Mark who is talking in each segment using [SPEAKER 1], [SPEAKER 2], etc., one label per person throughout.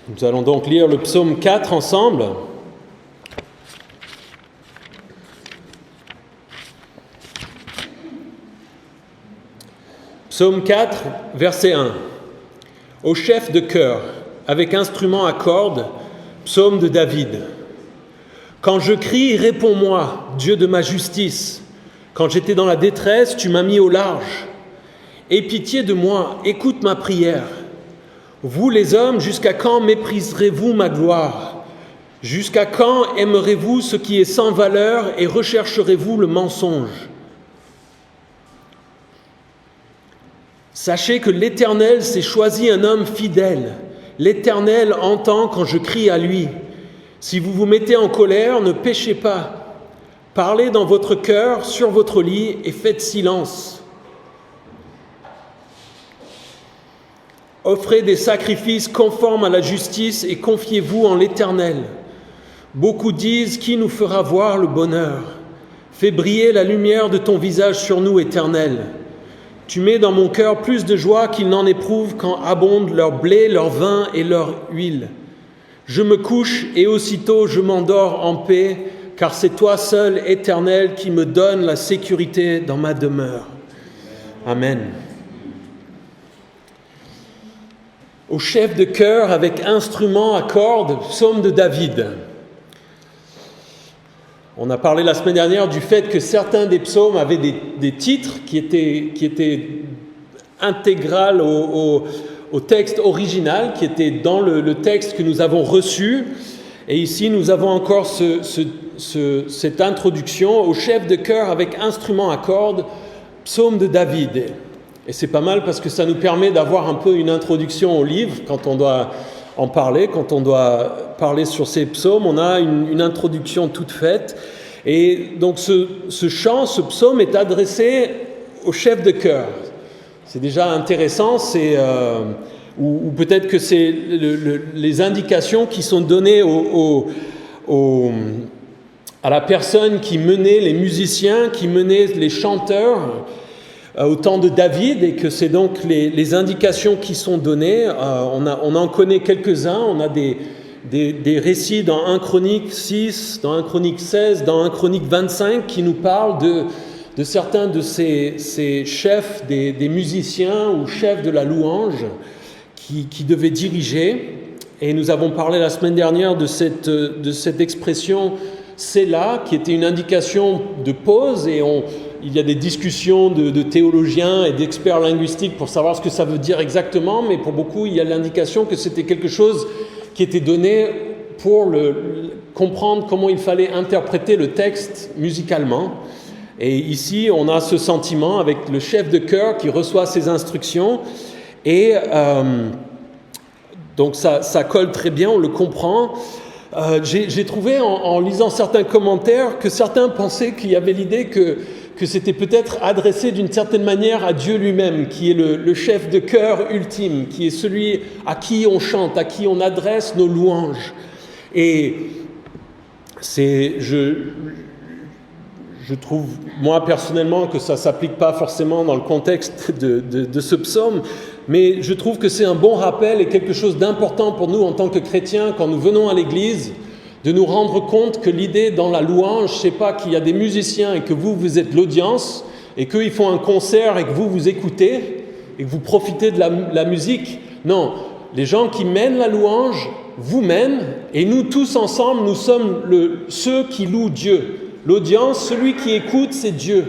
[SPEAKER 1] Nous allons donc lire le psaume 4 ensemble. Psaume 4, verset 1. Au chef de chœur, avec instrument à cordes, psaume de David. Quand je crie, réponds-moi, Dieu de ma justice. Quand j'étais dans la détresse, tu m'as mis au large. Aie pitié de moi, écoute ma prière. Vous les hommes, jusqu'à quand mépriserez-vous ma gloire? Jusqu'à quand aimerez-vous ce qui est sans valeur et rechercherez-vous le mensonge? Sachez que l'Éternel s'est choisi un homme fidèle. L'Éternel entend quand je crie à lui. Si vous vous mettez en colère, ne péchez pas. Parlez dans votre cœur, sur votre lit, et faites silence. Offrez des sacrifices conformes à la justice et confiez-vous en l'Éternel. Beaucoup disent, qui nous fera voir le bonheur? Fais briller la lumière de ton visage sur nous, Éternel. Tu mets dans mon cœur plus de joie qu'ils n'en éprouvent quand abondent leur blé, leur vin et leur huile. Je me couche et aussitôt je m'endors en paix, car c'est toi seul, Éternel, qui me donne la sécurité dans ma demeure. Amen. Au chef de chœur avec instrument à cordes, psaume de David. On a parlé la semaine dernière du fait que certains des psaumes avaient des titres qui étaient intégrales au texte original, qui étaient dans le texte que nous avons reçu. Et ici, nous avons encore cette introduction au chef de chœur avec instrument à cordes, psaume de David. Et c'est pas mal parce que ça nous permet d'avoir un peu une introduction au livre quand on doit en parler, quand on doit parler sur ces psaumes, on a une introduction toute faite. Et donc ce chant, ce psaume est adressé au chef de chœur. C'est déjà intéressant, ou peut-être que c'est les indications qui sont données à la personne qui menait les musiciens, qui menait les chanteurs au temps de David, et que c'est donc les indications qui sont données. On en connaît quelques-uns, on a des récits dans 1 Chronique 6, dans 1 Chronique 16, dans 1 Chronique 25 qui nous parlent de certains de ces chefs des musiciens ou chefs de la louange qui devaient diriger. Et nous avons parlé la semaine dernière de cette expression « Sélah » qui était une indication de pause, et il y a des discussions de théologiens et d'experts linguistiques pour savoir ce que ça veut dire exactement, mais pour beaucoup, il y a l'indication que c'était quelque chose qui était donné pour comprendre comment il fallait interpréter le texte musicalement. Et ici, on a ce sentiment avec le chef de chœur qui reçoit ces instructions, et donc ça colle très bien, on le comprend. J'ai trouvé en lisant certains commentaires que certains pensaient qu'il y avait l'idée que c'était peut-être adressé d'une certaine manière à Dieu lui-même, qui est le chef de chœur ultime, qui est celui à qui on chante, à qui on adresse nos louanges. Et je trouve, moi personnellement, que ça ne s'applique pas forcément dans le contexte de ce psaume, mais je trouve que c'est un bon rappel et quelque chose d'important pour nous en tant que chrétiens, quand nous venons à l'église, de nous rendre compte que l'idée dans la louange, c'est pas qu'il y a des musiciens et que vous êtes l'audience, et qu'ils font un concert et que vous écoutez, et que vous profitez de la musique. Non, les gens qui mènent la louange vous mènent, et nous tous ensemble, nous sommes ceux qui louent Dieu. L'audience, celui qui écoute, c'est Dieu.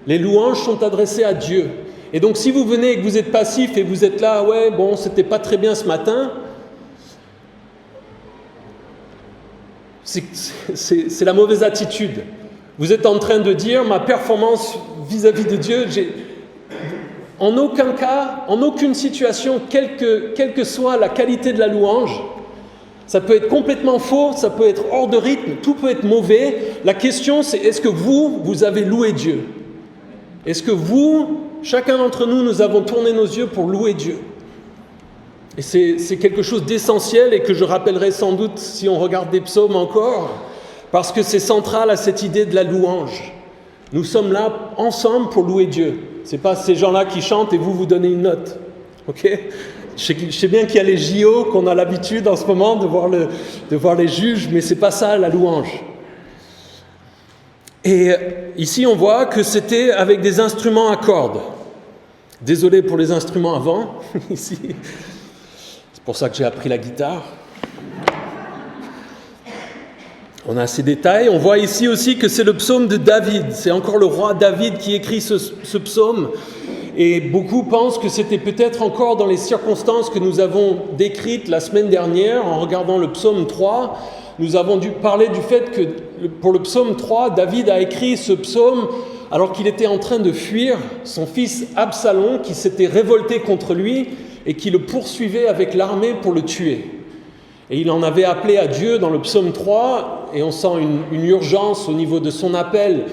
[SPEAKER 1] Les louanges sont adressées à Dieu. Et donc si vous venez et que vous êtes passif et vous êtes là, ouais, bon, c'était pas très bien ce matin, c'est la mauvaise attitude. Vous êtes en train de dire, ma performance vis-à-vis de Dieu, en aucun cas, en aucune situation, quelle que soit la qualité de la louange, ça peut être complètement faux, ça peut être hors de rythme, tout peut être mauvais. La question, c'est est-ce que vous avez loué Dieu? Est-ce que chacun d'entre nous, nous avons tourné nos yeux pour louer Dieu? Et c'est quelque chose d'essentiel, et que je rappellerai sans doute si on regarde des psaumes encore, parce que c'est central à cette idée de la louange. Nous sommes là ensemble pour louer Dieu. Ce n'est pas ces gens-là qui chantent et vous donnez une note. Ok ? Je sais bien qu'il y a les JO, qu'on a l'habitude en ce moment de voir les juges, mais c'est pas ça la louange. Et ici, on voit que c'était avec des instruments à cordes. Désolé pour les instruments avant, ici. C'est pour ça que j'ai appris la guitare. On a ces détails. On voit ici aussi que c'est le psaume de David. C'est encore le roi David qui écrit ce psaume. Et beaucoup pensent que c'était peut-être encore dans les circonstances que nous avons décrites la semaine dernière en regardant le psaume 3. Nous avons dû parler du fait que pour le psaume 3, David a écrit ce psaume alors qu'il était en train de fuir son fils Absalom qui s'était révolté contre lui et qui le poursuivait avec l'armée pour le tuer. Et il en avait appelé à Dieu dans le psaume 3, et on sent une urgence au niveau de son appel,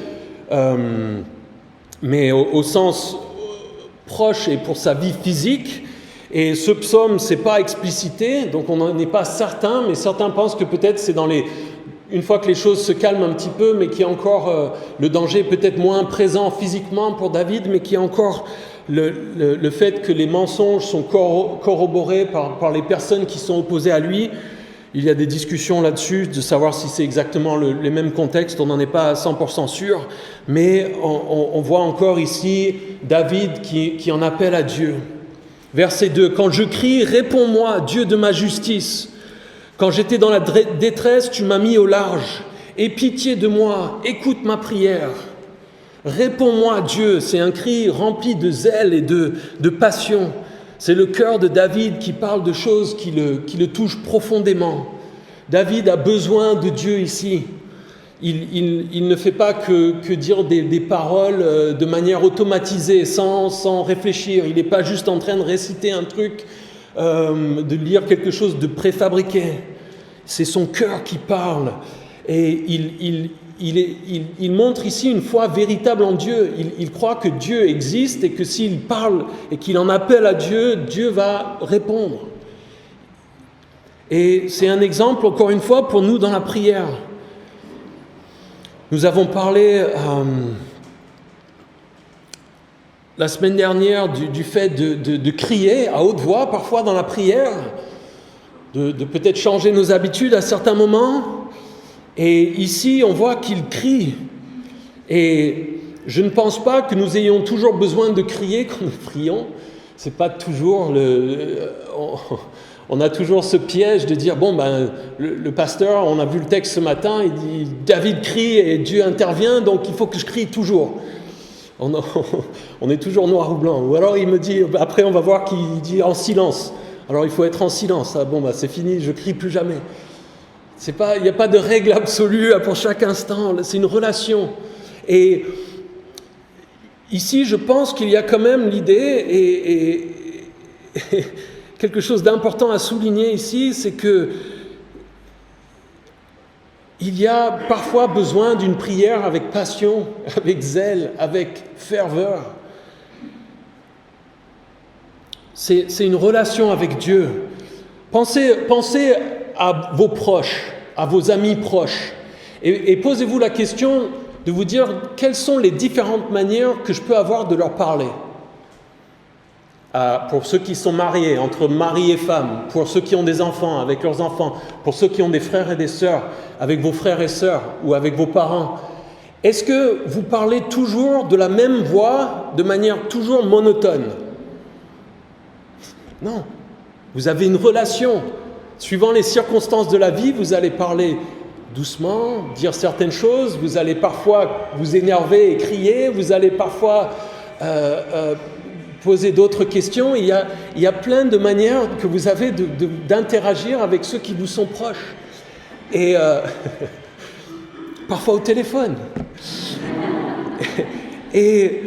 [SPEAKER 1] mais au sens proche et pour sa vie physique. Et ce psaume, c'est pas explicité, donc on n'en est pas certain, mais certains pensent que peut-être c'est une fois que les choses se calment un petit peu, mais qu'il y a encore le danger peut-être moins présent physiquement pour David, mais qu'il y a encore le fait que les mensonges sont corroborés par les personnes qui sont opposées à lui. Il y a des discussions là-dessus, de savoir si c'est exactement les mêmes contextes, on n'en est pas à 100% sûr, mais on voit encore ici David qui en appelle à Dieu. Verset 2, « Quand je crie, réponds-moi, Dieu de ma justice. Quand j'étais dans la détresse, tu m'as mis au large. Aie pitié de moi, écoute ma prière. Réponds-moi, Dieu. » C'est un cri rempli de zèle et de passion. C'est le cœur de David qui parle de choses qui le touchent profondément. David a besoin de Dieu ici. Il ne fait pas que dire des paroles de manière automatisée, sans réfléchir. Il n'est pas juste en train de réciter un truc, de lire quelque chose de préfabriqué. C'est son cœur qui parle. Et il montre ici une foi véritable en Dieu. Il croit que Dieu existe et que s'il parle et qu'il en appelle à Dieu, Dieu va répondre. Et c'est un exemple, encore une fois, pour nous dans la prière. Nous avons parlé la semaine dernière du fait de crier à haute voix, parfois dans la prière, de peut-être changer nos habitudes à certains moments. Et ici, on voit qu'il crie. Et je ne pense pas que nous ayons toujours besoin de crier quand nous prions. C'est pas toujours on a toujours ce piège de dire, le pasteur, on a vu le texte ce matin, il dit, David crie et Dieu intervient, donc il faut que je crie toujours. On est toujours noir ou blanc. Ou alors il me dit, après on va voir qu'il dit en silence. Alors il faut être en silence. C'est fini, je crie plus jamais. Il n'y a pas de règle absolue pour chaque instant, c'est une relation. Et ici, je pense qu'il y a quand même l'idée, et quelque chose d'important à souligner ici, c'est que il y a parfois besoin d'une prière avec passion, avec zèle, avec ferveur. C'est une relation avec Dieu. Pensez à vos proches, à vos amis proches, et posez-vous la question de vous dire quelles sont les différentes manières que je peux avoir de leur parler. Pour ceux qui sont mariés, entre mari et femme, pour ceux qui ont des enfants, avec leurs enfants, pour ceux qui ont des frères et des sœurs, avec vos frères et sœurs ou avec vos parents. Est-ce que vous parlez toujours de la même voix, de manière toujours monotone ? Non. Vous avez une relation. Suivant les circonstances de la vie, vous allez parler doucement, dire certaines choses, vous allez parfois vous énerver et crier, vous allez parfois poser d'autres questions. Il y a plein de manières que vous avez d'interagir avec ceux qui vous sont proches. Et parfois au téléphone. Et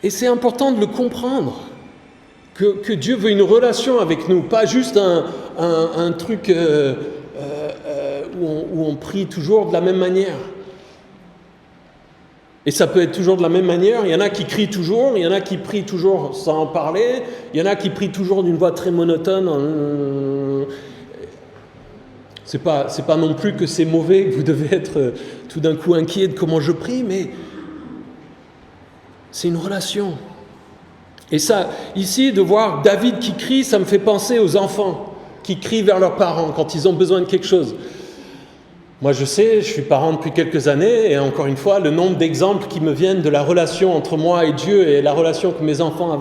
[SPEAKER 1] c'est important de le comprendre, que Dieu veut une relation avec nous, pas juste un truc où on prie toujours de la même manière. Et ça peut être toujours de la même manière. Il y en a qui crient toujours, il y en a qui prient toujours sans en parler, il y en a qui prient toujours d'une voix très monotone. C'est pas non plus que c'est mauvais, que vous devez être tout d'un coup inquiet de comment je prie, mais c'est une relation. Et ça, ici, de voir David qui crie, ça me fait penser aux enfants qui crient vers leurs parents quand ils ont besoin de quelque chose. Moi, je sais, je suis parent depuis quelques années, et encore une fois, le nombre d'exemples qui me viennent de la relation entre moi et Dieu et la relation que mes enfants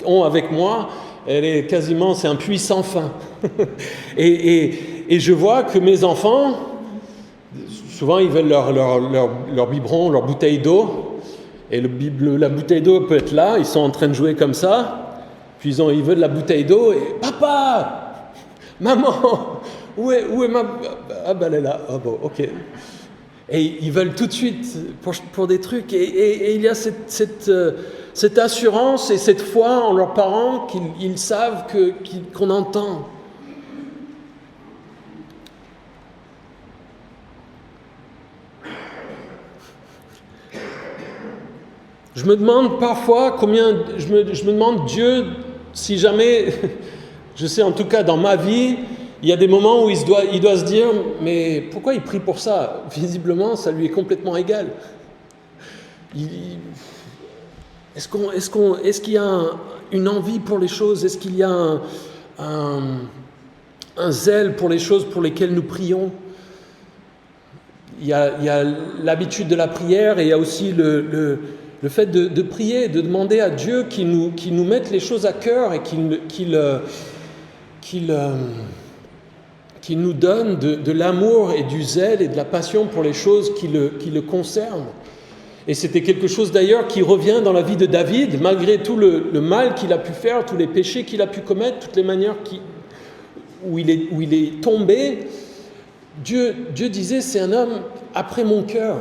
[SPEAKER 1] ont avec moi, elle est quasiment, c'est un puits sans fin. et je vois que mes enfants, souvent, ils veulent leur biberon, leur bouteille d'eau, et la bouteille d'eau peut être là, ils sont en train de jouer comme ça, puis ils veulent la bouteille d'eau, et « Papa, maman, où est ma... » Ah ben elle est là, ah bon, ok. Et ils veulent tout de suite pour des trucs, et il y a cette assurance et cette foi en leurs parents qu'ils savent qu'on entend. Je me demande parfois je me demande Dieu, si jamais, je sais en tout cas dans ma vie, il y a des moments où il doit se dire, mais pourquoi il prie pour ça ? Visiblement, ça lui est complètement égal. Est-ce qu'il y a une envie pour les choses ? Est-ce qu'il y a un zèle pour les choses pour lesquelles nous prions ? Il y a l'habitude de la prière et il y a aussi le fait de prier, de demander à Dieu qu'il nous mette les choses à cœur et qu'il nous donne de l'amour et du zèle et de la passion pour les choses qui le concernent. Et c'était quelque chose d'ailleurs qui revient dans la vie de David, malgré tout le mal qu'il a pu faire, tous les péchés qu'il a pu commettre, toutes les manières où il est tombé. Dieu disait, c'est un homme après mon cœur.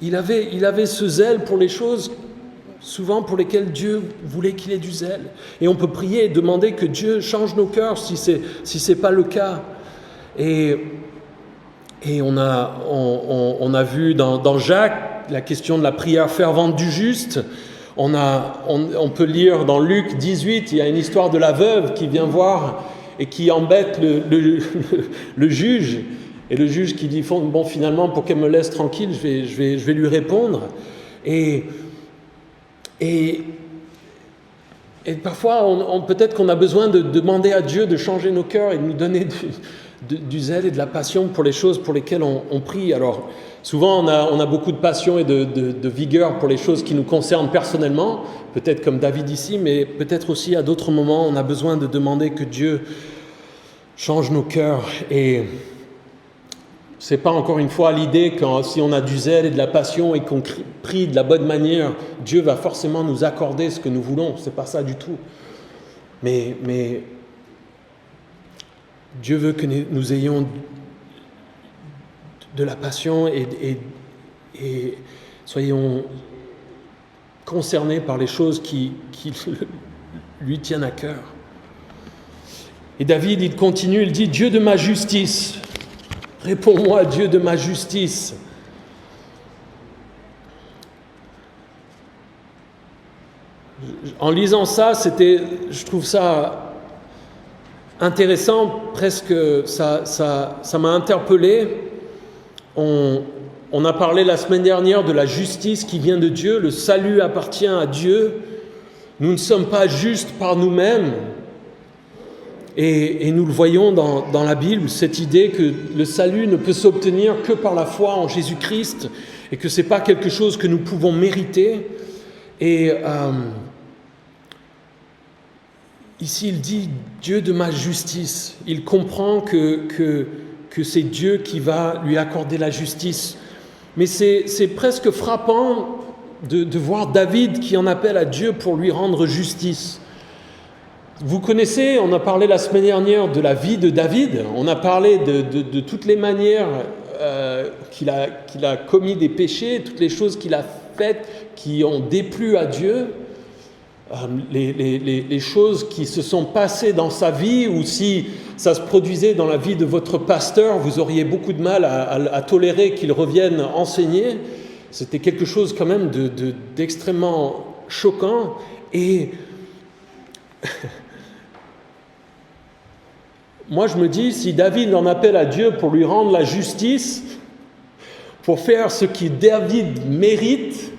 [SPEAKER 1] Il avait ce zèle pour les choses souvent pour lesquelles Dieu voulait qu'il ait du zèle. Et on peut prier et demander que Dieu change nos cœurs si c'est pas le cas. Et on a vu dans Jacques la question de la prière fervente du juste. On peut lire dans Luc 18, il y a une histoire de la veuve qui vient voir et qui embête le juge. Et le juge qui dit, bon, finalement, pour qu'elle me laisse tranquille, je vais lui répondre. Et parfois, peut-être qu'on a besoin de demander à Dieu de changer nos cœurs et de nous donner du zèle et de la passion pour les choses pour lesquelles on prie. Alors, souvent, on a beaucoup de passion et de vigueur pour les choses qui nous concernent personnellement, peut-être comme David ici, mais peut-être aussi à d'autres moments, on a besoin de demander que Dieu change nos cœurs. Et c'est pas encore une fois l'idée que si on a du zèle et de la passion et qu'on prie de la bonne manière, Dieu va forcément nous accorder ce que nous voulons. C'est pas ça du tout. Mais Dieu veut que nous ayons de la passion et soyons concernés par les choses qui lui tiennent à cœur. Et David, il continue, il dit « Dieu de ma justice ». Réponds-moi, Dieu de ma justice. En lisant ça, je trouve ça intéressant, presque, ça m'a interpellé. On a parlé la semaine dernière de la justice qui vient de Dieu, le salut appartient à Dieu. Nous ne sommes pas justes par nous-mêmes. Et nous le voyons dans la Bible, cette idée que le salut ne peut s'obtenir que par la foi en Jésus-Christ et que ce n'est pas quelque chose que nous pouvons mériter. Et ici, il dit « Dieu de ma justice ». Il comprend que c'est Dieu qui va lui accorder la justice. Mais c'est presque frappant de voir David qui en appelle à Dieu pour lui rendre justice. Vous connaissez, on a parlé la semaine dernière de la vie de David, on a parlé de toutes les manières qu'il a commis des péchés, toutes les choses qu'il a faites qui ont déplu à Dieu, les choses qui se sont passées dans sa vie, ou si ça se produisait dans la vie de votre pasteur, vous auriez beaucoup de mal à tolérer qu'il revienne enseigner. C'était quelque chose quand même d'extrêmement choquant. Et moi, je me dis, si David en appelle à Dieu pour lui rendre la justice, pour faire ce que David mérite,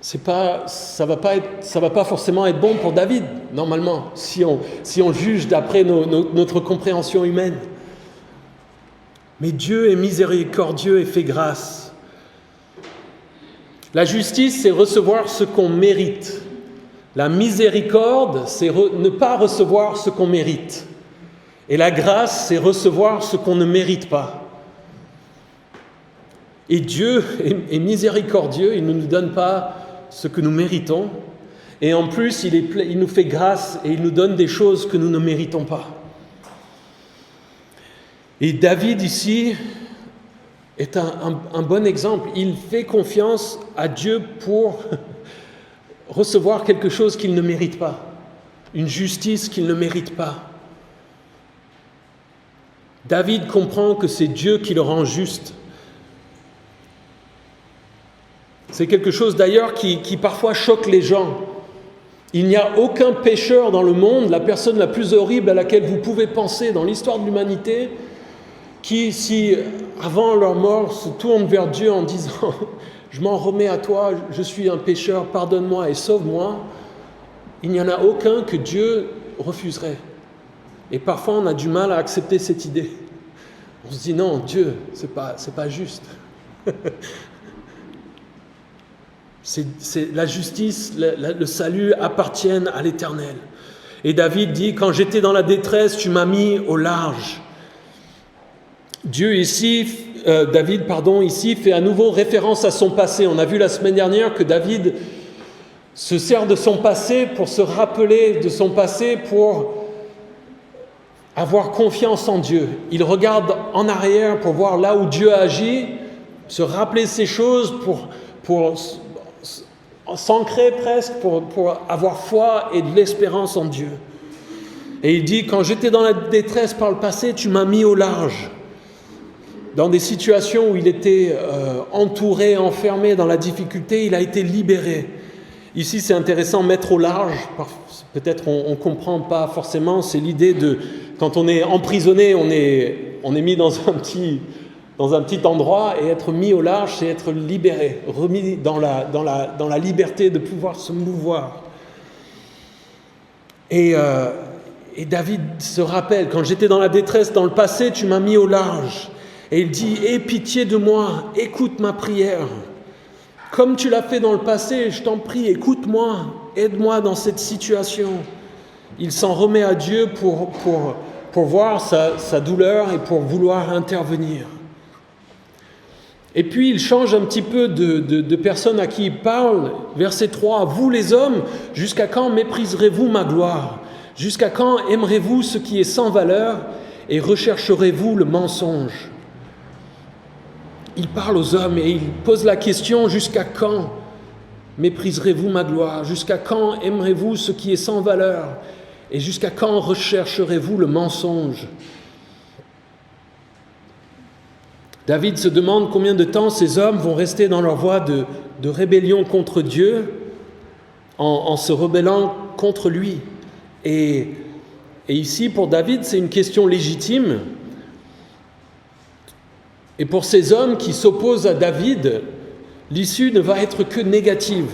[SPEAKER 1] ça va pas forcément être bon pour David, normalement, si on juge d'après notre compréhension humaine. Mais Dieu est miséricordieux et fait grâce. La justice, c'est recevoir ce qu'on mérite. La miséricorde, c'est ne pas recevoir ce qu'on mérite. Et la grâce, c'est recevoir ce qu'on ne mérite pas. Et Dieu est miséricordieux, il ne nous donne pas ce que nous méritons. Et en plus, il nous fait grâce et il nous donne des choses que nous ne méritons pas. Et David ici est un bon exemple. Il fait confiance à Dieu pour recevoir quelque chose qu'il ne mérite pas, une justice qu'il ne mérite pas. David comprend que c'est Dieu qui le rend juste. C'est quelque chose d'ailleurs qui parfois choque les gens. Il n'y a aucun pécheur dans le monde, la personne la plus horrible à laquelle vous pouvez penser dans l'histoire de l'humanité, qui, si avant leur mort, se tourne vers Dieu en disant « Je m'en remets à toi, je suis un pécheur, pardonne-moi et sauve-moi », il n'y en a aucun que Dieu refuserait. Et parfois, on a du mal à accepter cette idée. On se dit « Non, Dieu, c'est pas juste. » La justice, le salut appartiennent à l'Éternel. Et David dit, quand j'étais dans la détresse, tu m'as mis au large. David ici fait à nouveau référence à son passé. On a vu la semaine dernière que David se sert de son passé pour se rappeler de son passé, pour avoir confiance en Dieu. Il regarde en arrière pour voir là où Dieu a agi, se rappeler ces choses pour s'ancrer presque, pour avoir foi et de l'espérance en Dieu. Et il dit, quand j'étais dans la détresse par le passé, tu m'as mis au large. Dans des situations où il était entouré, enfermé dans la difficulté, il a été libéré. Ici, c'est intéressant, mettre au large, peut-être on ne comprend pas forcément, c'est l'idée de, quand on est emprisonné, on est mis dans un petit endroit, et être mis au large, c'est être libéré, remis dans la liberté de pouvoir se mouvoir. Et David se rappelle, quand j'étais dans la détresse dans le passé, tu m'as mis au large. Et il dit, aie pitié de moi, écoute ma prière. Comme tu l'as fait dans le passé, je t'en prie, écoute-moi, aide-moi dans cette situation. Il s'en remet à Dieu pour voir sa douleur et pour vouloir intervenir. Et puis il change un petit peu de personne à qui il parle. Verset 3, « Vous les hommes, jusqu'à quand mépriserez-vous ma gloire ? Jusqu'à quand aimerez-vous ce qui est sans valeur et rechercherez-vous le mensonge ?» Il parle aux hommes et il pose la question, « Jusqu'à quand mépriserez-vous ma gloire ? Jusqu'à quand aimerez-vous ce qui est sans valeur et jusqu'à quand rechercherez-vous le mensonge ?» David se demande combien de temps ces hommes vont rester dans leur voie de rébellion contre Dieu en se rebellant contre lui. Et ici, pour David, c'est une question légitime. Et pour ces hommes qui s'opposent à David, l'issue ne va être que négative.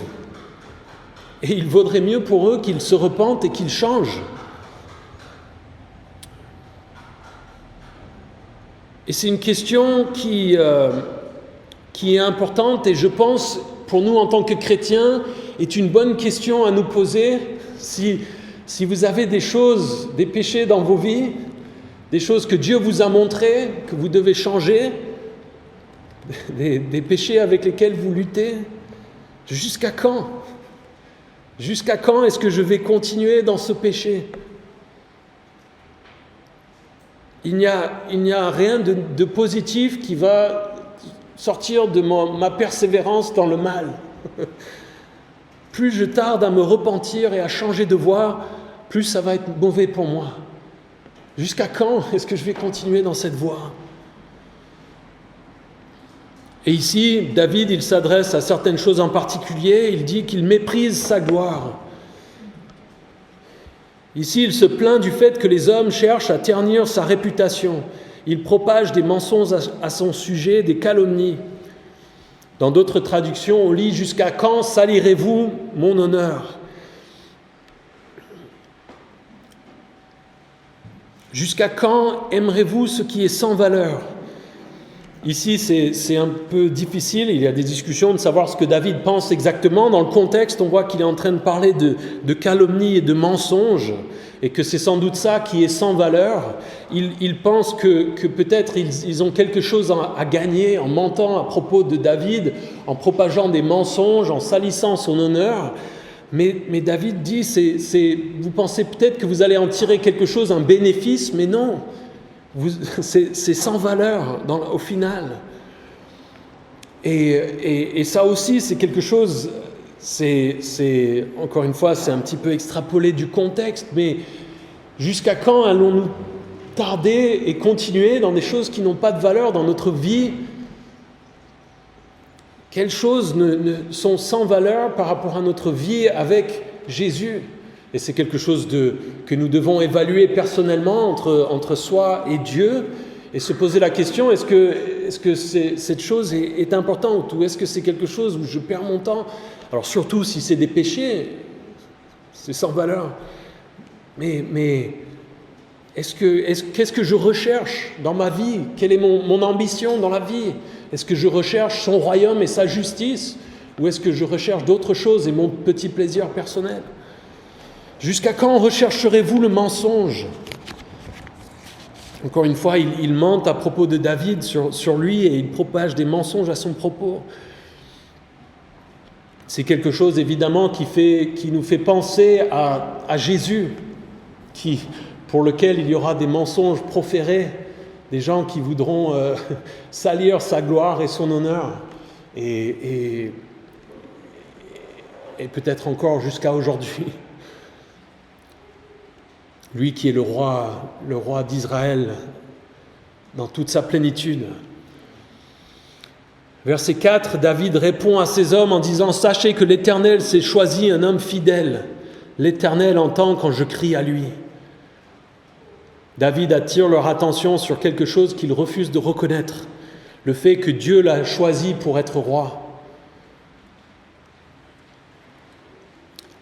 [SPEAKER 1] Et il vaudrait mieux pour eux qu'ils se repentent et qu'ils changent. Et c'est une question qui est importante et je pense, pour nous en tant que chrétiens, est une bonne question à nous poser. Si vous avez des choses, des péchés dans vos vies, des choses que Dieu vous a montrées, que vous devez changer, des péchés avec lesquels vous luttez, jusqu'à quand ? Jusqu'à quand est-ce que je vais continuer dans ce péché ? Il n'y a rien de positif qui va sortir de ma persévérance dans le mal. Plus je tarde à me repentir et à changer de voie, plus ça va être mauvais pour moi. Jusqu'à quand est-ce que je vais continuer dans cette voie ? Et ici, David, il s'adresse à certaines choses en particulier. Il dit qu'il méprise sa gloire. Ici, il se plaint du fait que les hommes cherchent à ternir sa réputation. Il propage des mensonges à son sujet, des calomnies. Dans d'autres traductions, on lit « Jusqu'à quand salirez-vous mon honneur ?» Jusqu'à quand aimerez-vous ce qui est sans valeur? Ici, c'est un peu difficile. Il y a des discussions de savoir ce que David pense exactement. Dans le contexte, on voit qu'il est en train de parler de calomnie et de mensonges, et que c'est sans doute ça qui est sans valeur. Il pense que peut-être ils ont quelque chose à gagner en mentant à propos de David, en propageant des mensonges, en salissant son honneur. Mais David dit, vous pensez peut-être que vous allez en tirer quelque chose, un bénéfice, mais non, c'est sans valeur au final. Et ça aussi, c'est quelque chose, encore une fois, c'est un petit peu extrapolé du contexte, mais jusqu'à quand allons-nous tarder et continuer dans des choses qui n'ont pas de valeur dans notre vie? Quelles choses sont sans valeur par rapport à notre vie avec Jésus? Et c'est quelque chose que nous devons évaluer personnellement entre soi et Dieu, et se poser la question, est-ce que cette chose est importante, ou est-ce que c'est quelque chose où je perds mon temps? Alors surtout si c'est des péchés, c'est sans valeur. Mais qu'est-ce que je recherche dans ma vie? Quelle est mon ambition dans la vie? Est-ce que je recherche son royaume et sa justice? Ou est-ce que je recherche d'autres choses et mon petit plaisir personnel? Jusqu'à quand rechercherez-vous le mensonge? Encore une fois, il mente à propos de David sur lui, et il propage des mensonges à son propos. C'est quelque chose évidemment qui nous fait penser à Jésus, pour lequel il y aura des mensonges proférés, des gens qui voudront salir sa gloire et son honneur, et peut-être encore jusqu'à aujourd'hui. Lui qui est le roi d'Israël dans toute sa plénitude. Verset 4, David répond à ces hommes en disant « Sachez que l'Éternel s'est choisi un homme fidèle. L'Éternel entend quand je crie à lui. » David attire leur attention sur quelque chose qu'ils refusent de reconnaître, le fait que Dieu l'a choisi pour être roi.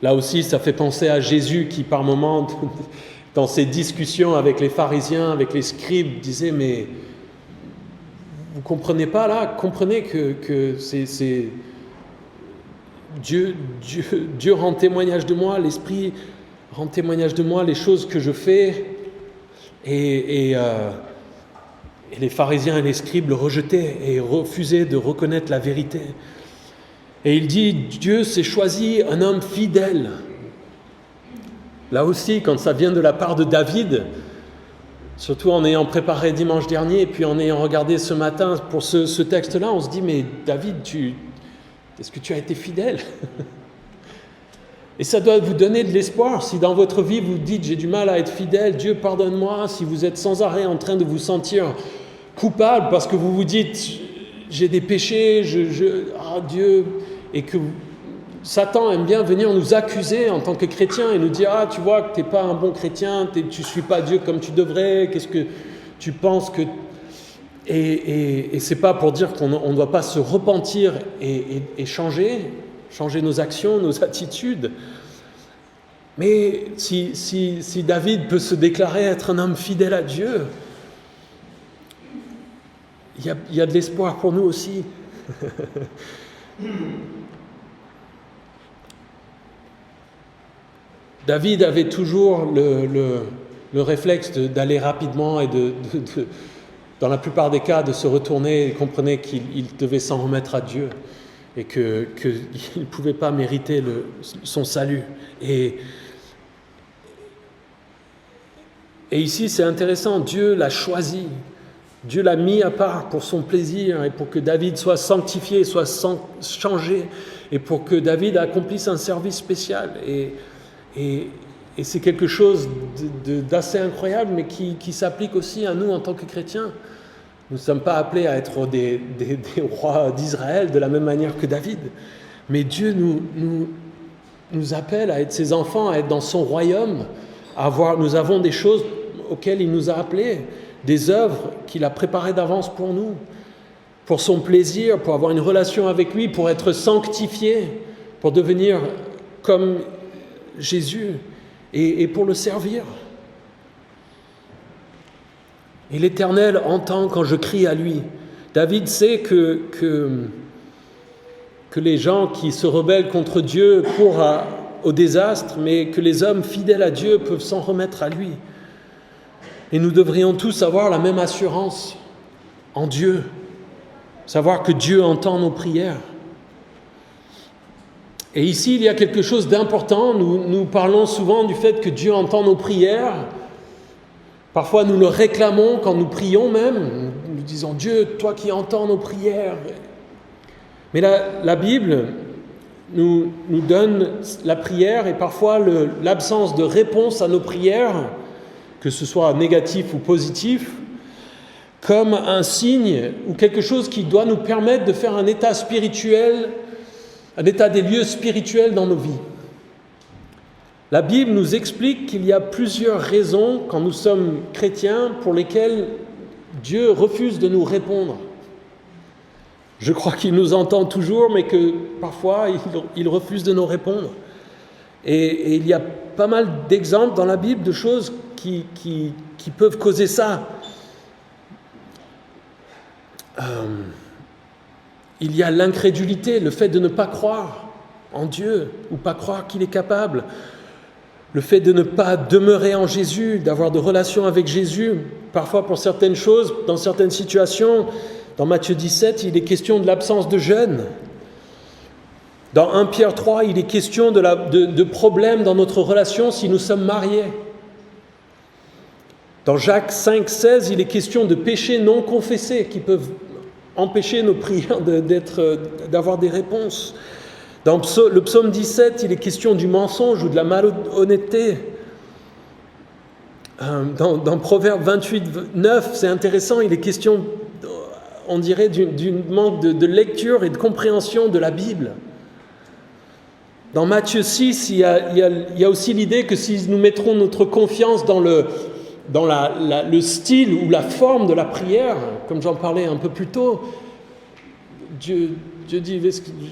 [SPEAKER 1] Là aussi, ça fait penser à Jésus qui, par moments, dans ses discussions avec les pharisiens, avec les scribes, disait « Mais vous comprenez pas là? Comprenez que c'est Dieu rend témoignage de moi, l'Esprit rend témoignage de moi, les choses que je fais. » Et les pharisiens et les scribes le rejetaient et refusaient de reconnaître la vérité. Et il dit, Dieu s'est choisi un homme fidèle. Là aussi, quand ça vient de la part de David, surtout en ayant préparé dimanche dernier, et puis en ayant regardé ce matin pour ce texte-là, on se dit, mais David, est-ce que tu as été fidèle? Et ça doit vous donner de l'espoir. Si dans votre vie vous dites, j'ai du mal à être fidèle, Dieu pardonne-moi, si vous êtes sans arrêt en train de vous sentir coupable parce que vous vous dites, j'ai des péchés, Dieu, et que Satan aime bien venir nous accuser en tant que chrétiens et nous dire, tu vois que tu n'es pas un bon chrétien, tu ne suis pas Dieu comme tu devrais, qu'est-ce que tu penses que... Et ce n'est pas pour dire qu'on ne doit pas se repentir et changer nos actions, nos attitudes. Mais si David peut se déclarer être un homme fidèle à Dieu, il y a de l'espoir pour nous aussi. David avait toujours le réflexe d'aller rapidement et dans la plupart des cas, de se retourner et comprenait qu'il devait s'en remettre à Dieu et qu'il ne pouvait pas mériter son salut. Et ici, c'est intéressant, Dieu l'a choisi, Dieu l'a mis à part pour son plaisir et pour que David soit sanctifié, soit changé, et pour que David accomplisse un service spécial. Et c'est quelque chose d'assez incroyable, mais qui s'applique aussi à nous en tant que chrétiens. Nous ne sommes pas appelés à être des rois d'Israël de la même manière que David. Mais Dieu nous appelle à être ses enfants, à être dans son royaume. Nous avons des choses auxquelles il nous a appelés, des œuvres qu'il a préparées d'avance pour nous. pour son plaisir, pour avoir une relation avec lui, pour être sanctifié, pour devenir comme Jésus et pour le servir. Et l'Éternel entend quand je crie à lui. David sait que les gens qui se rebellent contre Dieu courent au désastre, mais que les hommes fidèles à Dieu peuvent s'en remettre à lui. Et nous devrions tous avoir la même assurance en Dieu, savoir que Dieu entend nos prières. Et ici, il y a quelque chose d'important. Nous parlons souvent du fait que Dieu entend nos prières. Parfois, nous le réclamons quand nous prions même. Nous disons « Dieu, toi qui entends nos prières ». Mais la Bible nous donne la prière et parfois l'absence de réponse à nos prières, que ce soit négatif ou positif, comme un signe ou quelque chose qui doit nous permettre de faire un état spirituel, un état des lieux spirituels dans nos vies. La Bible nous explique qu'il y a plusieurs raisons, quand nous sommes chrétiens, pour lesquelles Dieu refuse de nous répondre. Je crois qu'il nous entend toujours, mais que parfois, il refuse de nous répondre. Et il y a pas mal d'exemples dans la Bible de choses qui peuvent causer ça. Il y a l'incrédulité, le fait de ne pas croire en Dieu, ou pas croire qu'il est capable. Le fait de ne pas demeurer en Jésus, d'avoir de relations avec Jésus, parfois pour certaines choses, dans certaines situations. Dans Matthieu 17, il est question de l'absence de jeûne. Dans 1 Pierre 3, il est question de problèmes dans notre relation si nous sommes mariés. Dans Jacques 5, 16, il est question de péchés non confessés qui peuvent empêcher nos prières d'avoir des réponses. Dans le psaume 17, il est question du mensonge ou de la malhonnêteté. Dans Proverbe 28, 9, c'est intéressant, il est question, on dirait, d'une manque de lecture et de compréhension de la Bible. Dans Matthieu 6, il y a aussi l'idée que si nous mettrons notre confiance dans le style ou la forme de la prière, comme j'en parlais un peu plus tôt, Dieu dit,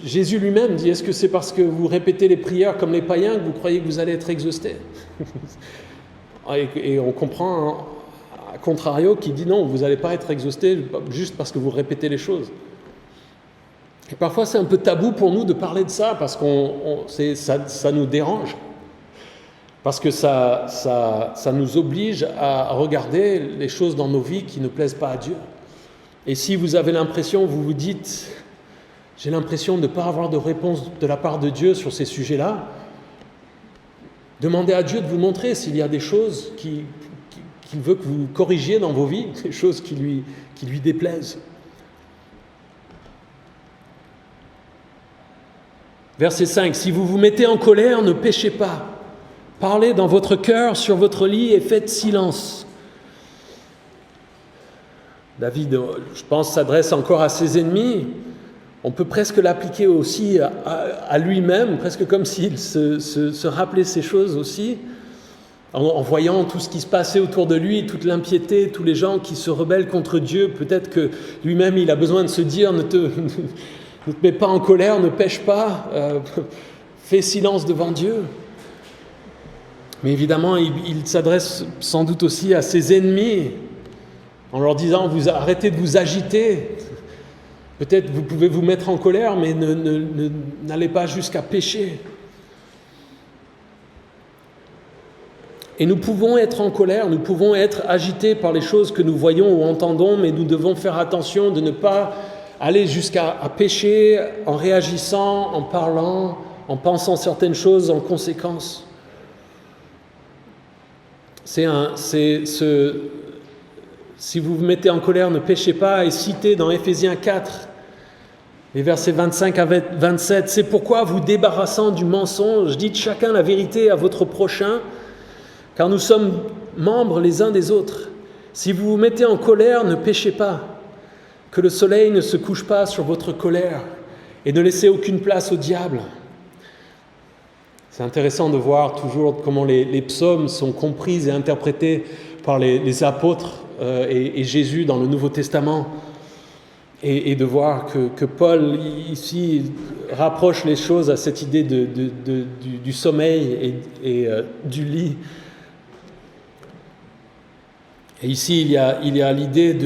[SPEAKER 1] Jésus lui-même dit, est-ce que c'est parce que vous répétez les prières comme les païens que vous croyez que vous allez être exaucés? Et on comprend, à contrario, qui dit non, vous n'allez pas être exaucés juste parce que vous répétez les choses. Et parfois, c'est un peu tabou pour nous de parler de ça, parce que ça nous dérange. Parce que ça nous oblige à regarder les choses dans nos vies qui ne plaisent pas à Dieu. Et si vous avez l'impression, vous vous dites, j'ai l'impression de ne pas avoir de réponse de la part de Dieu sur ces sujets-là, demandez à Dieu de vous montrer s'il y a des choses qu'il veut que vous corrigiez dans vos vies, des choses qui lui déplaisent. Verset 5, « Si vous vous mettez en colère, ne péchez pas. Parlez dans votre cœur sur votre lit et faites silence. » David, je pense, s'adresse encore à ses ennemis. On peut presque l'appliquer aussi à lui-même, presque comme s'il se rappelait ces choses aussi, en voyant tout ce qui se passait autour de lui, toute l'impiété, tous les gens qui se rebellent contre Dieu. Peut-être que lui-même, il a besoin de se dire, ne te mets pas en colère, ne pêche pas, fais silence devant Dieu. Mais évidemment, il s'adresse sans doute aussi à ses ennemis, en leur disant, arrêtez de vous agiter. Peut-être vous pouvez vous mettre en colère, mais n'allez pas jusqu'à pécher. Et nous pouvons être en colère, nous pouvons être agités par les choses que nous voyons ou entendons, mais nous devons faire attention de ne pas aller jusqu'à pécher en réagissant, en parlant, en pensant certaines choses en conséquence. Si vous vous mettez en colère, ne péchez pas, est cité dans Éphésiens 4, les versets 25 à 27. C'est pourquoi, vous débarrassant du mensonge, dites chacun la vérité à votre prochain, car nous sommes membres les uns des autres. Si vous vous mettez en colère, ne péchez pas, que le soleil ne se couche pas sur votre colère, et ne laissez aucune place au diable. C'est intéressant de voir toujours comment les psaumes sont compris et interprétés par les apôtres et Jésus dans le Nouveau Testament. Et de voir que Paul, ici, rapproche les choses à cette idée du sommeil et du lit. Et ici, il y a l'idée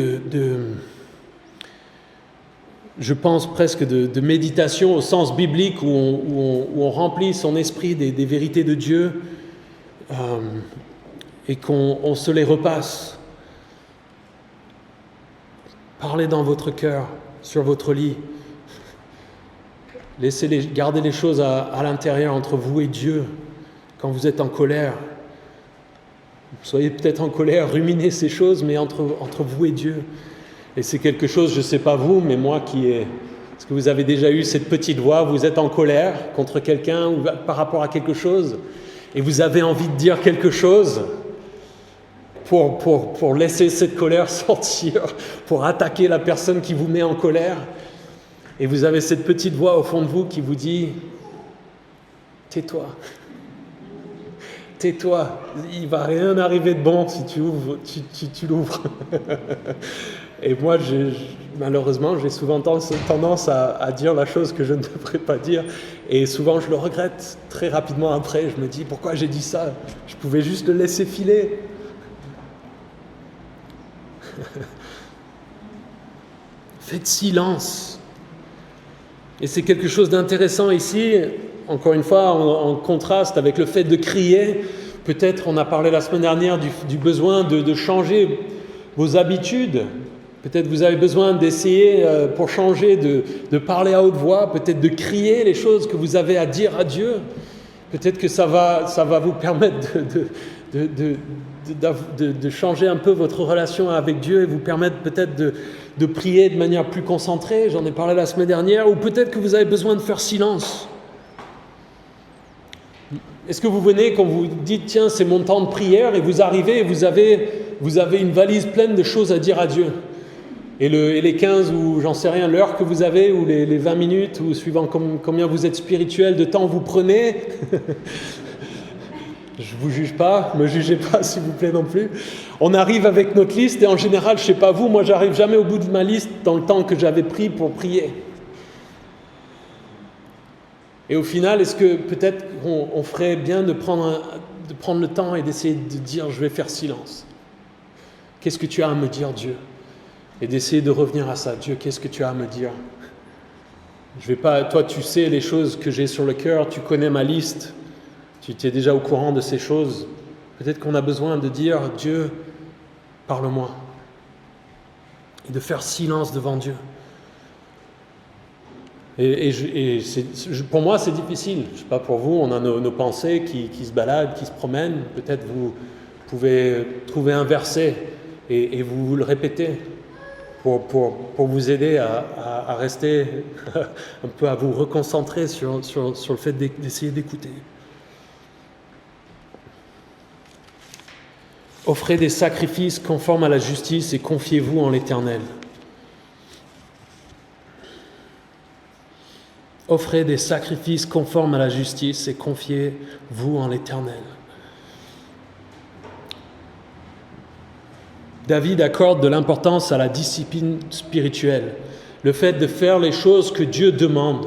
[SPEAKER 1] je pense presque de méditation au sens biblique où on remplit son esprit des vérités de Dieu et qu'on se les repasse. Parlez dans votre cœur, sur votre lit. Gardez les choses à l'intérieur entre vous et Dieu. Quand vous êtes en colère, soyez peut-être en colère, ruminez ces choses, mais entre vous et Dieu. Et c'est quelque chose, je ne sais pas vous, mais moi est-ce que vous avez déjà eu cette petite voix, vous êtes en colère contre quelqu'un ou par rapport à quelque chose, et vous avez envie de dire quelque chose pour laisser cette colère sortir, pour attaquer la personne qui vous met en colère. Et vous avez cette petite voix au fond de vous qui vous dit « Tais-toi, tais-toi, il ne va rien arriver de bon si tu l'ouvres. » Et moi, malheureusement, j'ai souvent tendance à dire la chose que je ne devrais pas dire. Et souvent, je le regrette très rapidement après. Je me dis « Pourquoi j'ai dit ça ? Je pouvais juste le laisser filer. » Faites silence. Et c'est quelque chose d'intéressant ici, encore une fois, en contraste avec le fait de crier. Peut-être, on a parlé la semaine dernière du besoin de changer vos habitudes. Peut-être vous avez besoin d'essayer, pour changer, de parler à haute voix, peut-être de crier les choses que vous avez à dire à Dieu. Peut-être que ça va vous permettre de changer un peu votre relation avec Dieu et vous permettre peut-être de prier de manière plus concentrée. J'en ai parlé la semaine dernière. Ou peut-être que vous avez besoin de faire silence. Est-ce que vous venez quand vous dites « Tiens, c'est mon temps de prière » et vous arrivez et vous avez une valise pleine de choses à dire à Dieu. Et les 15 ou j'en sais rien, l'heure que vous avez ou les 20 minutes ou suivant combien vous êtes spirituel, de temps vous prenez. Je ne vous juge pas, ne me jugez pas s'il vous plaît non plus. On arrive avec notre liste et en général, je ne sais pas vous, moi j'arrive jamais au bout de ma liste dans le temps que j'avais pris pour prier. Et au final, est-ce que peut-être on ferait bien de prendre le temps et d'essayer de dire « je vais faire silence ». Qu'est-ce que tu as à me dire, Dieu ? Et d'essayer de revenir à ça. Dieu, qu'est-ce que tu as à me dire ? Je vais pas. Toi, tu sais les choses que j'ai sur le cœur, tu connais ma liste, tu es déjà au courant de ces choses. Peut-être qu'on a besoin de dire « Dieu, parle-moi » et de faire silence devant Dieu. Pour moi, c'est difficile. Je ne sais pas pour vous, on a nos pensées qui se baladent, qui se promènent. Peut-être vous pouvez trouver un verset et vous le répétez pour vous aider à rester un peu, à vous reconcentrer sur le fait d'essayer d'écouter. Offrez des sacrifices conformes à la justice et confiez-vous en l'Éternel. Offrez des sacrifices conformes à la justice et confiez-vous en l'Éternel. David accorde de l'importance à la discipline spirituelle, le fait de faire les choses que Dieu demande.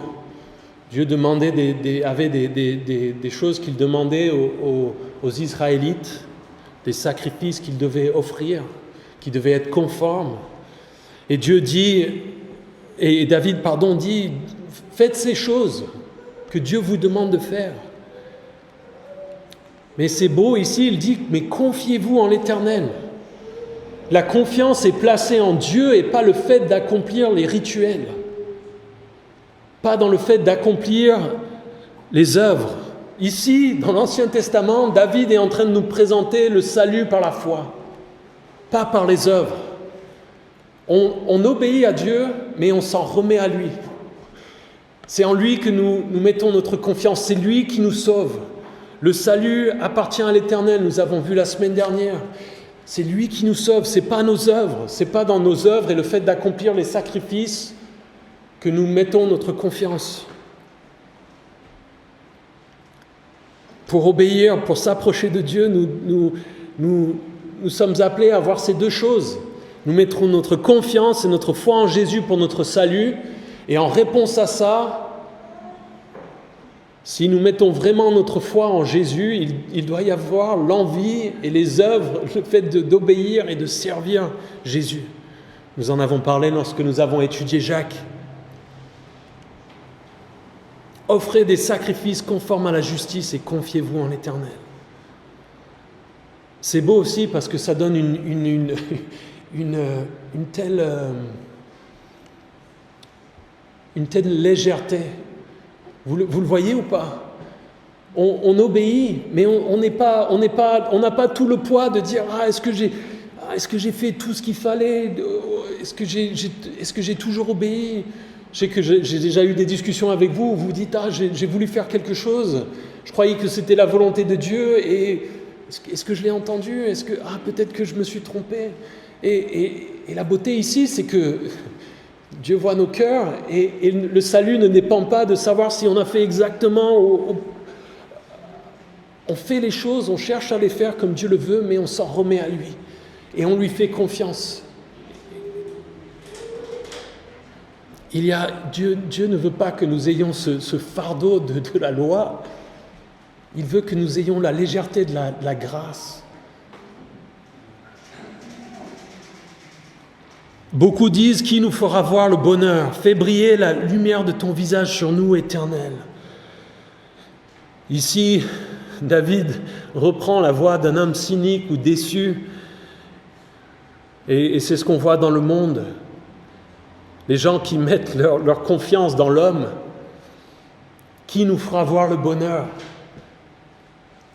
[SPEAKER 1] Dieu demandait avait des choses qu'il demandait aux Israélites, des sacrifices qu'ils devaient offrir, qui devaient être conformes. Et David dit, faites ces choses que Dieu vous demande de faire. Mais c'est beau ici, il dit, mais confiez-vous en l'Éternel. La confiance est placée en Dieu et pas le fait d'accomplir les rituels. Pas dans le fait d'accomplir les œuvres. Ici, dans l'Ancien Testament, David est en train de nous présenter le salut par la foi, pas par les œuvres. On obéit à Dieu, mais on s'en remet à lui. C'est en lui que nous mettons notre confiance, c'est lui qui nous sauve. Le salut appartient à l'Éternel, nous avons vu la semaine dernière. C'est lui qui nous sauve, ce n'est pas nos œuvres, ce n'est pas dans nos œuvres et le fait d'accomplir les sacrifices que nous mettons notre confiance. Pour obéir, pour s'approcher de Dieu, nous sommes appelés à voir ces deux choses. Nous mettrons notre confiance et notre foi en Jésus pour notre salut. Et en réponse à ça, si nous mettons vraiment notre foi en Jésus, il doit y avoir l'envie et les œuvres, le fait d'obéir et de servir Jésus. Nous en avons parlé lorsque nous avons étudié Jacques. Offrez des sacrifices conformes à la justice et confiez-vous en l'Éternel. C'est beau aussi parce que ça donne une telle légèreté. Vous le voyez ou pas? On obéit, mais on n'a pas tout le poids de dire est-ce que j'ai fait tout ce qu'il fallait? Est-ce que j'ai toujours obéi? Je sais que j'ai déjà eu des discussions avec vous où vous dites j'ai voulu faire quelque chose, je croyais que c'était la volonté de Dieu et est-ce que je l'ai entendu? Peut-être que je me suis trompé? Et la beauté ici, c'est que Dieu voit nos cœurs et le salut ne dépend pas de savoir si on a fait exactement. On fait les choses, on cherche à les faire comme Dieu le veut, mais on s'en remet à lui et on lui fait confiance. Dieu ne veut pas que nous ayons ce fardeau de la loi. Il veut que nous ayons la légèreté de la grâce. Beaucoup disent, qui nous fera voir le bonheur? Fais briller la lumière de ton visage sur nous, Éternel. Ici, David reprend la voix d'un homme cynique ou déçu. Et c'est ce qu'on voit dans le monde. Les gens qui mettent leur confiance dans l'homme. Qui nous fera voir le bonheur?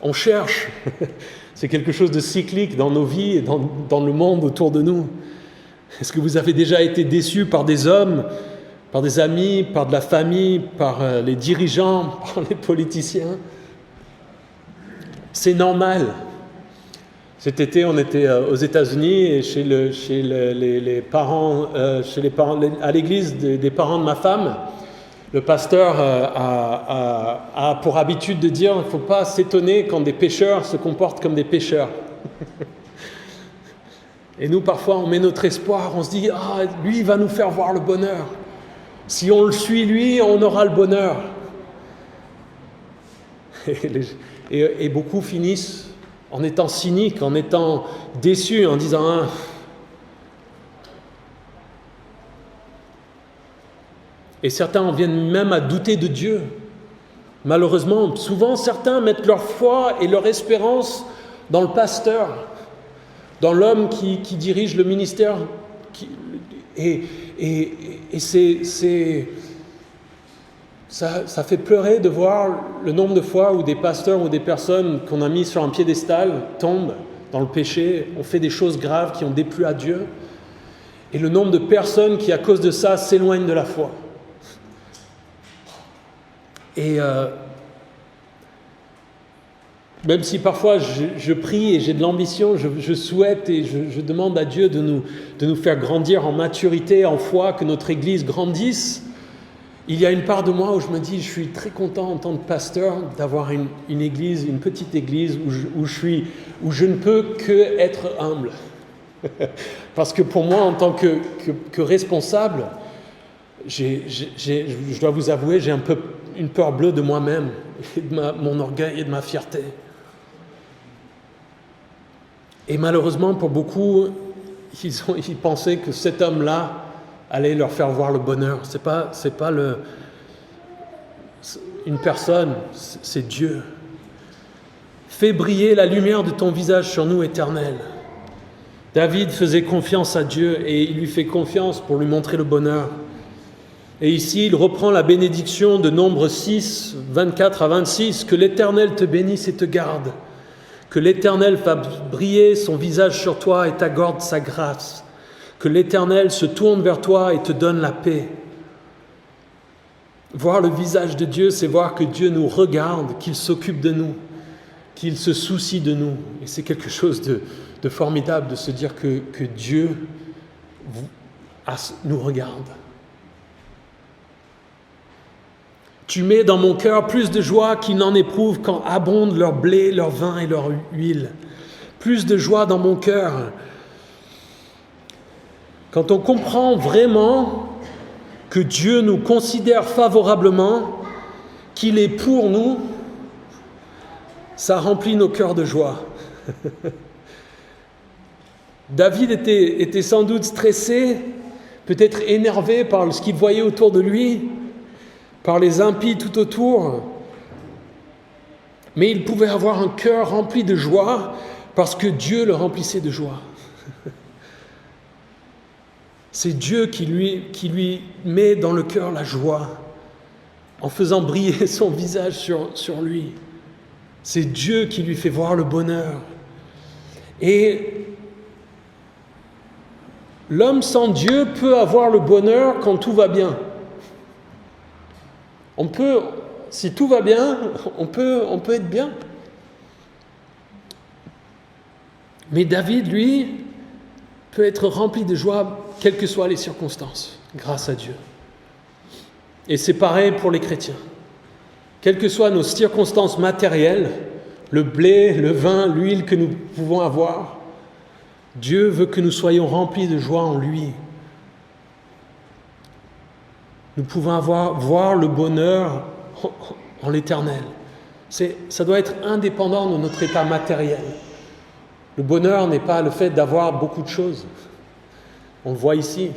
[SPEAKER 1] On cherche. C'est quelque chose de cyclique dans nos vies et dans le monde autour de nous. Est-ce que vous avez déjà été déçu par des hommes, par des amis, par de la famille, par les dirigeants, par les politiciens? C'est normal. Cet été, on était aux États-Unis et chez les parents, à l'église des parents de ma femme. Le pasteur a pour habitude de dire qu'il ne faut pas s'étonner quand des pécheurs se comportent comme des pécheurs. Et nous, parfois, on met notre espoir, on se dit « lui, il va nous faire voir le bonheur. Si on le suit, lui, on aura le bonheur. » Et beaucoup finissent en étant cyniques, en étant déçus, en disant Et certains en viennent même à douter de Dieu. Malheureusement, souvent, certains mettent leur foi et leur espérance dans le pasteur, dans l'homme qui dirige le ministère. Ça fait pleurer de voir le nombre de fois où des pasteurs ou des personnes qu'on a mis sur un piédestal tombent dans le péché, ont fait des choses graves qui ont déplu à Dieu, et le nombre de personnes qui, à cause de ça, s'éloignent de la foi. Et même si parfois je prie et j'ai de l'ambition, je souhaite et je demande à Dieu de nous faire grandir en maturité, en foi, que notre Église grandisse, il y a une part de moi où je me dis, je suis très content en tant que pasteur d'avoir une église, une petite église où je ne peux que être humble. Parce que pour moi, en tant que responsable, je dois vous avouer, j'ai un peu une peur bleue de moi-même, et de mon orgueil et de ma fierté. Et malheureusement, pour beaucoup, ils pensaient que cet homme-là allait leur faire voir le bonheur. C'est pas une personne, c'est Dieu. Fais briller la lumière de ton visage sur nous, Éternel. David faisait confiance à Dieu et il lui fait confiance pour lui montrer le bonheur. Et ici, il reprend la bénédiction de Nombre 6, 24 à 26. Que l'Éternel te bénisse et te garde. Que l'Éternel fasse briller son visage sur toi et t'accorde sa grâce. Que l'Éternel se tourne vers toi et te donne la paix. Voir le visage de Dieu, c'est voir que Dieu nous regarde, qu'il s'occupe de nous, qu'il se soucie de nous. Et c'est quelque chose de formidable de se dire que Dieu nous regarde. Tu mets dans mon cœur plus de joie qu'ils n'en éprouvent quand abondent leur blé, leur vin et leur huile. Plus de joie dans mon cœur. quand on comprend vraiment que Dieu nous considère favorablement, qu'il est pour nous, ça remplit nos cœurs de joie. David était sans doute stressé, peut-être énervé par ce qu'il voyait autour de lui, par les impies tout autour, mais il pouvait avoir un cœur rempli de joie parce que Dieu le remplissait de joie. C'est Dieu qui lui met dans le cœur la joie en faisant briller son visage sur lui. C'est Dieu qui lui fait voir le bonheur. Et l'homme sans Dieu peut avoir le bonheur quand tout va bien. Si tout va bien, on peut être bien. Mais David, lui, peut être rempli de joie, quelles que soient les circonstances, grâce à Dieu. Et c'est pareil pour les chrétiens. Quelles que soient nos circonstances matérielles, le blé, le vin, l'huile que nous pouvons avoir, Dieu veut que nous soyons remplis de joie en lui. Nous pouvons voir le bonheur en l'éternel. Ça doit être indépendant de notre état matériel. Le bonheur n'est pas le fait d'avoir beaucoup de choses. On le voit ici.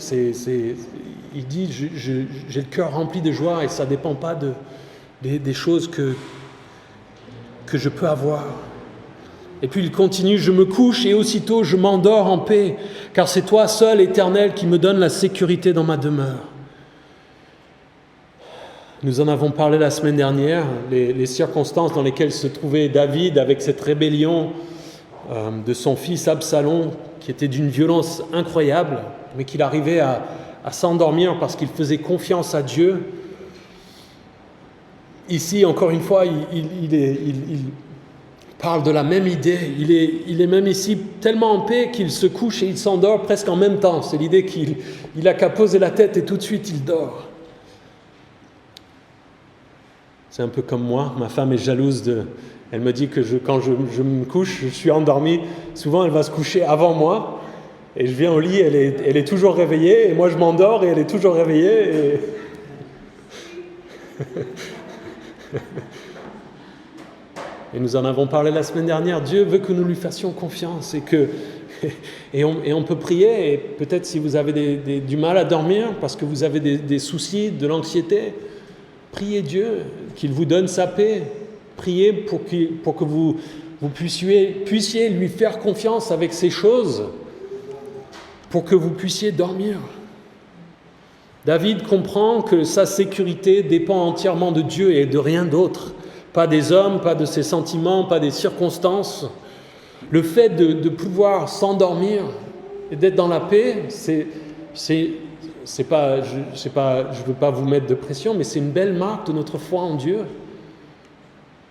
[SPEAKER 1] Il dit, j'ai le cœur rempli de joie et ça ne dépend pas des choses que je peux avoir. Et puis il continue, je me couche et aussitôt je m'endors en paix, car c'est toi seul, Éternel, qui me donne la sécurité dans ma demeure. Nous en avons parlé la semaine dernière, les circonstances dans lesquelles se trouvait David avec cette rébellion de son fils Absalom, qui était d'une violence incroyable, mais qu'il arrivait à s'endormir parce qu'il faisait confiance à Dieu. Ici, encore une fois, il parle de la même idée. Il est même ici tellement en paix qu'il se couche et il s'endort presque en même temps. C'est l'idée qu'il a qu'à poser la tête et tout de suite il dort. C'est un peu comme moi. Ma femme est jalouse elle me dit que quand je me couche, je suis endormi. Souvent, elle va se coucher avant moi. Et je viens au lit, elle est toujours réveillée. Et moi, je m'endors et elle est toujours réveillée. Et nous en avons parlé la semaine dernière. Dieu veut que nous lui fassions confiance et on peut prier. Et peut-être si vous avez du mal à dormir parce que vous avez des soucis, de l'anxiété, priez Dieu qu'il vous donne sa paix. Priez pour que vous puissiez lui faire confiance avec ces choses, pour que vous puissiez dormir. David comprend que sa sécurité dépend entièrement de Dieu et de rien d'autre. Pas des hommes, pas de ses sentiments, pas des circonstances. Le fait de pouvoir s'endormir et d'être dans la paix, c'est pas, je veux pas vous mettre de pression, mais c'est une belle marque de notre foi en Dieu.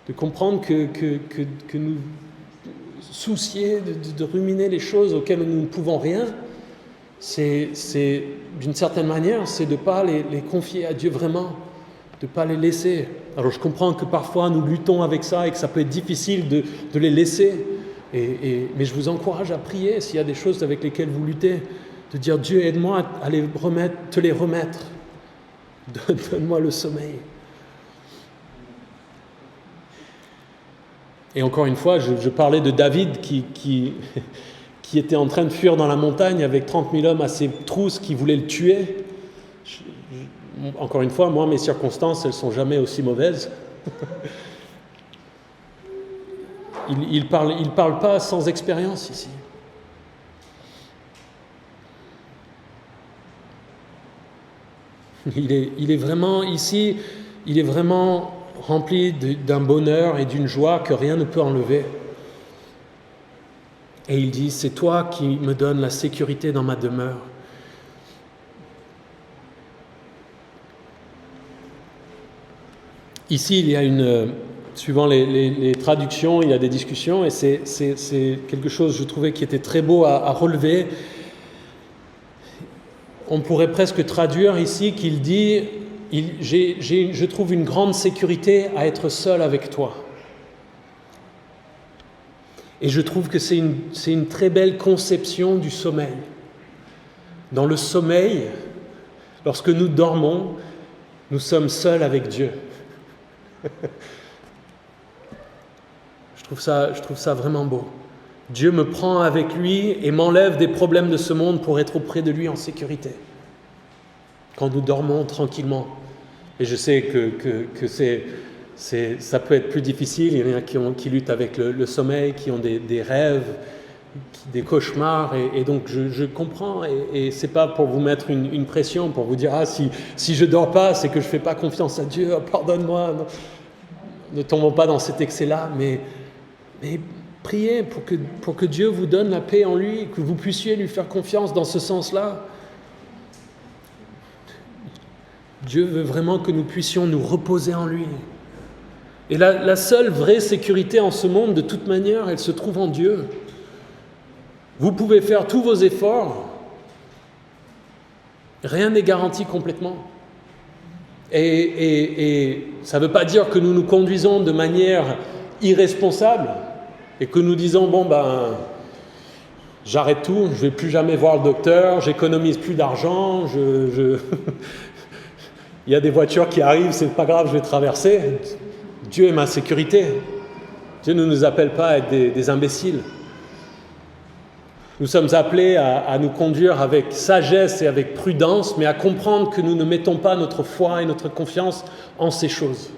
[SPEAKER 1] De comprendre que nous soucier, de ruminer les choses auxquelles nous ne pouvons rien, c'est d'une certaine manière, c'est de ne pas les confier à Dieu vraiment, de ne pas les laisser. Alors je comprends que parfois nous luttons avec ça et que ça peut être difficile de les laisser, mais je vous encourage à prier s'il y a des choses avec lesquelles vous luttez, de dire Dieu aide-moi à te les remettre, donne-moi le sommeil. Et encore une fois, je parlais de David qui était en train de fuir dans la montagne avec 30 000 hommes à ses trousses qui voulaient le tuer. Encore une fois, moi, mes circonstances, elles ne sont jamais aussi mauvaises. Il parle pas sans expérience ici. Il est vraiment ici, il est vraiment rempli d'un bonheur et d'une joie que rien ne peut enlever. Et il dit, c'est toi qui me donnes la sécurité dans ma demeure. Ici, il y a suivant les traductions, il y a des discussions, et c'est quelque chose, je trouvais, qui était très beau à relever. On pourrait presque traduire ici qu'il dit, je trouve une grande sécurité à être seul avec toi. Et je trouve que c'est une très belle conception du sommeil. dans le sommeil, lorsque nous dormons, nous sommes seuls avec Dieu. Je trouve ça vraiment beau. Dieu me prend avec lui et m'enlève des problèmes de ce monde pour être auprès de lui en sécurité. Quand nous dormons tranquillement. Et je sais que ça peut être plus difficile. Il y en a qui luttent avec le sommeil, qui ont des rêves, des cauchemars. Et donc je comprends. Et ce n'est pas pour vous mettre une pression, pour vous dire « Ah, si je ne dors pas, c'est que je ne fais pas confiance à Dieu. Oh, pardonne-moi. » Ne tombons pas dans cet excès-là. Mais priez pour que Dieu vous donne la paix en lui, que vous puissiez lui faire confiance dans ce sens-là. Dieu veut vraiment que nous puissions nous reposer en lui. Et la seule vraie sécurité en ce monde, de toute manière, elle se trouve en Dieu. Vous pouvez faire tous vos efforts, rien n'est garanti complètement. Et ça ne veut pas dire que nous nous conduisons de manière irresponsable et que nous disons, j'arrête tout, je ne vais plus jamais voir le docteur, j'économise plus d'argent, il y a des voitures qui arrivent, c'est pas grave, je vais traverser. Dieu est ma sécurité. Dieu ne nous appelle pas à être des imbéciles. Nous sommes appelés à nous conduire avec sagesse et avec prudence, mais à comprendre que nous ne mettons pas notre foi et notre confiance en ces choses.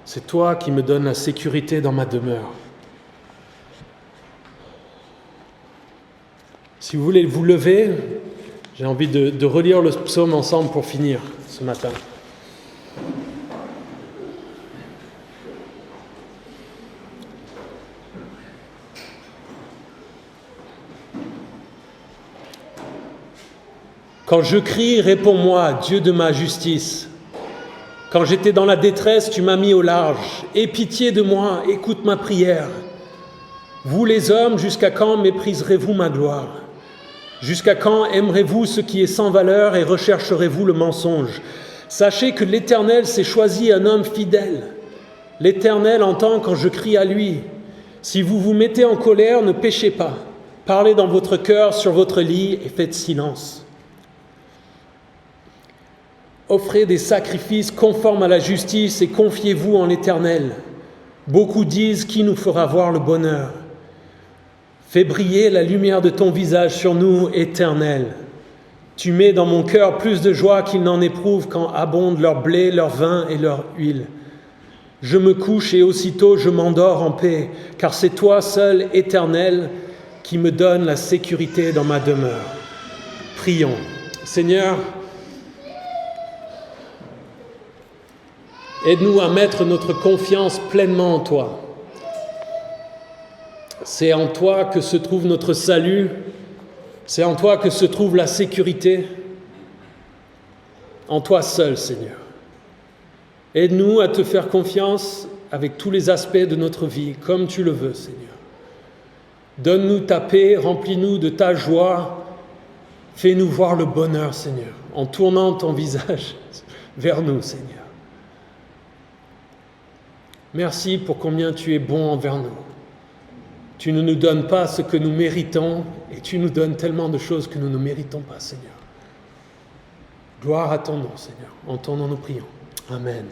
[SPEAKER 1] C'est toi qui me donnes la sécurité dans ma demeure. Si vous voulez vous lever, j'ai envie de relire le psaume ensemble pour finir ce matin. Quand je crie, réponds-moi, Dieu de ma justice. Quand j'étais dans la détresse, tu m'as mis au large. Aie pitié de moi, écoute ma prière. Vous les hommes, jusqu'à quand mépriserez-vous ma gloire ? Jusqu'à quand aimerez-vous ce qui est sans valeur et rechercherez-vous le mensonge ? Sachez que l'Éternel s'est choisi un homme fidèle. L'Éternel entend quand je crie à lui. Si vous vous mettez en colère, ne péchez pas. Parlez dans votre cœur sur votre lit et faites silence. Offrez des sacrifices conformes à la justice et confiez-vous en l'Éternel. Beaucoup disent, qui nous fera voir le bonheur ? Fais briller la lumière de ton visage sur nous, Éternel. Tu mets dans mon cœur plus de joie qu'ils n'en éprouvent quand abondent leur blé, leur vin et leur huile. Je me couche et aussitôt je m'endors en paix, car c'est toi seul, Éternel, qui me donne la sécurité dans ma demeure. Prions. Seigneur, aide-nous à mettre notre confiance pleinement en toi. C'est en toi que se trouve notre salut, c'est en toi que se trouve la sécurité, en toi seul, Seigneur. Aide-nous à te faire confiance avec tous les aspects de notre vie, comme tu le veux, Seigneur. Donne-nous ta paix, remplis-nous de ta joie, fais-nous voir le bonheur, Seigneur, en tournant ton visage vers nous, Seigneur. Merci pour combien tu es bon envers nous. Tu ne nous donnes pas ce que nous méritons et tu nous donnes tellement de choses que nous ne méritons pas, Seigneur. Gloire à ton nom, Seigneur. En ton nom nous prions. Amen.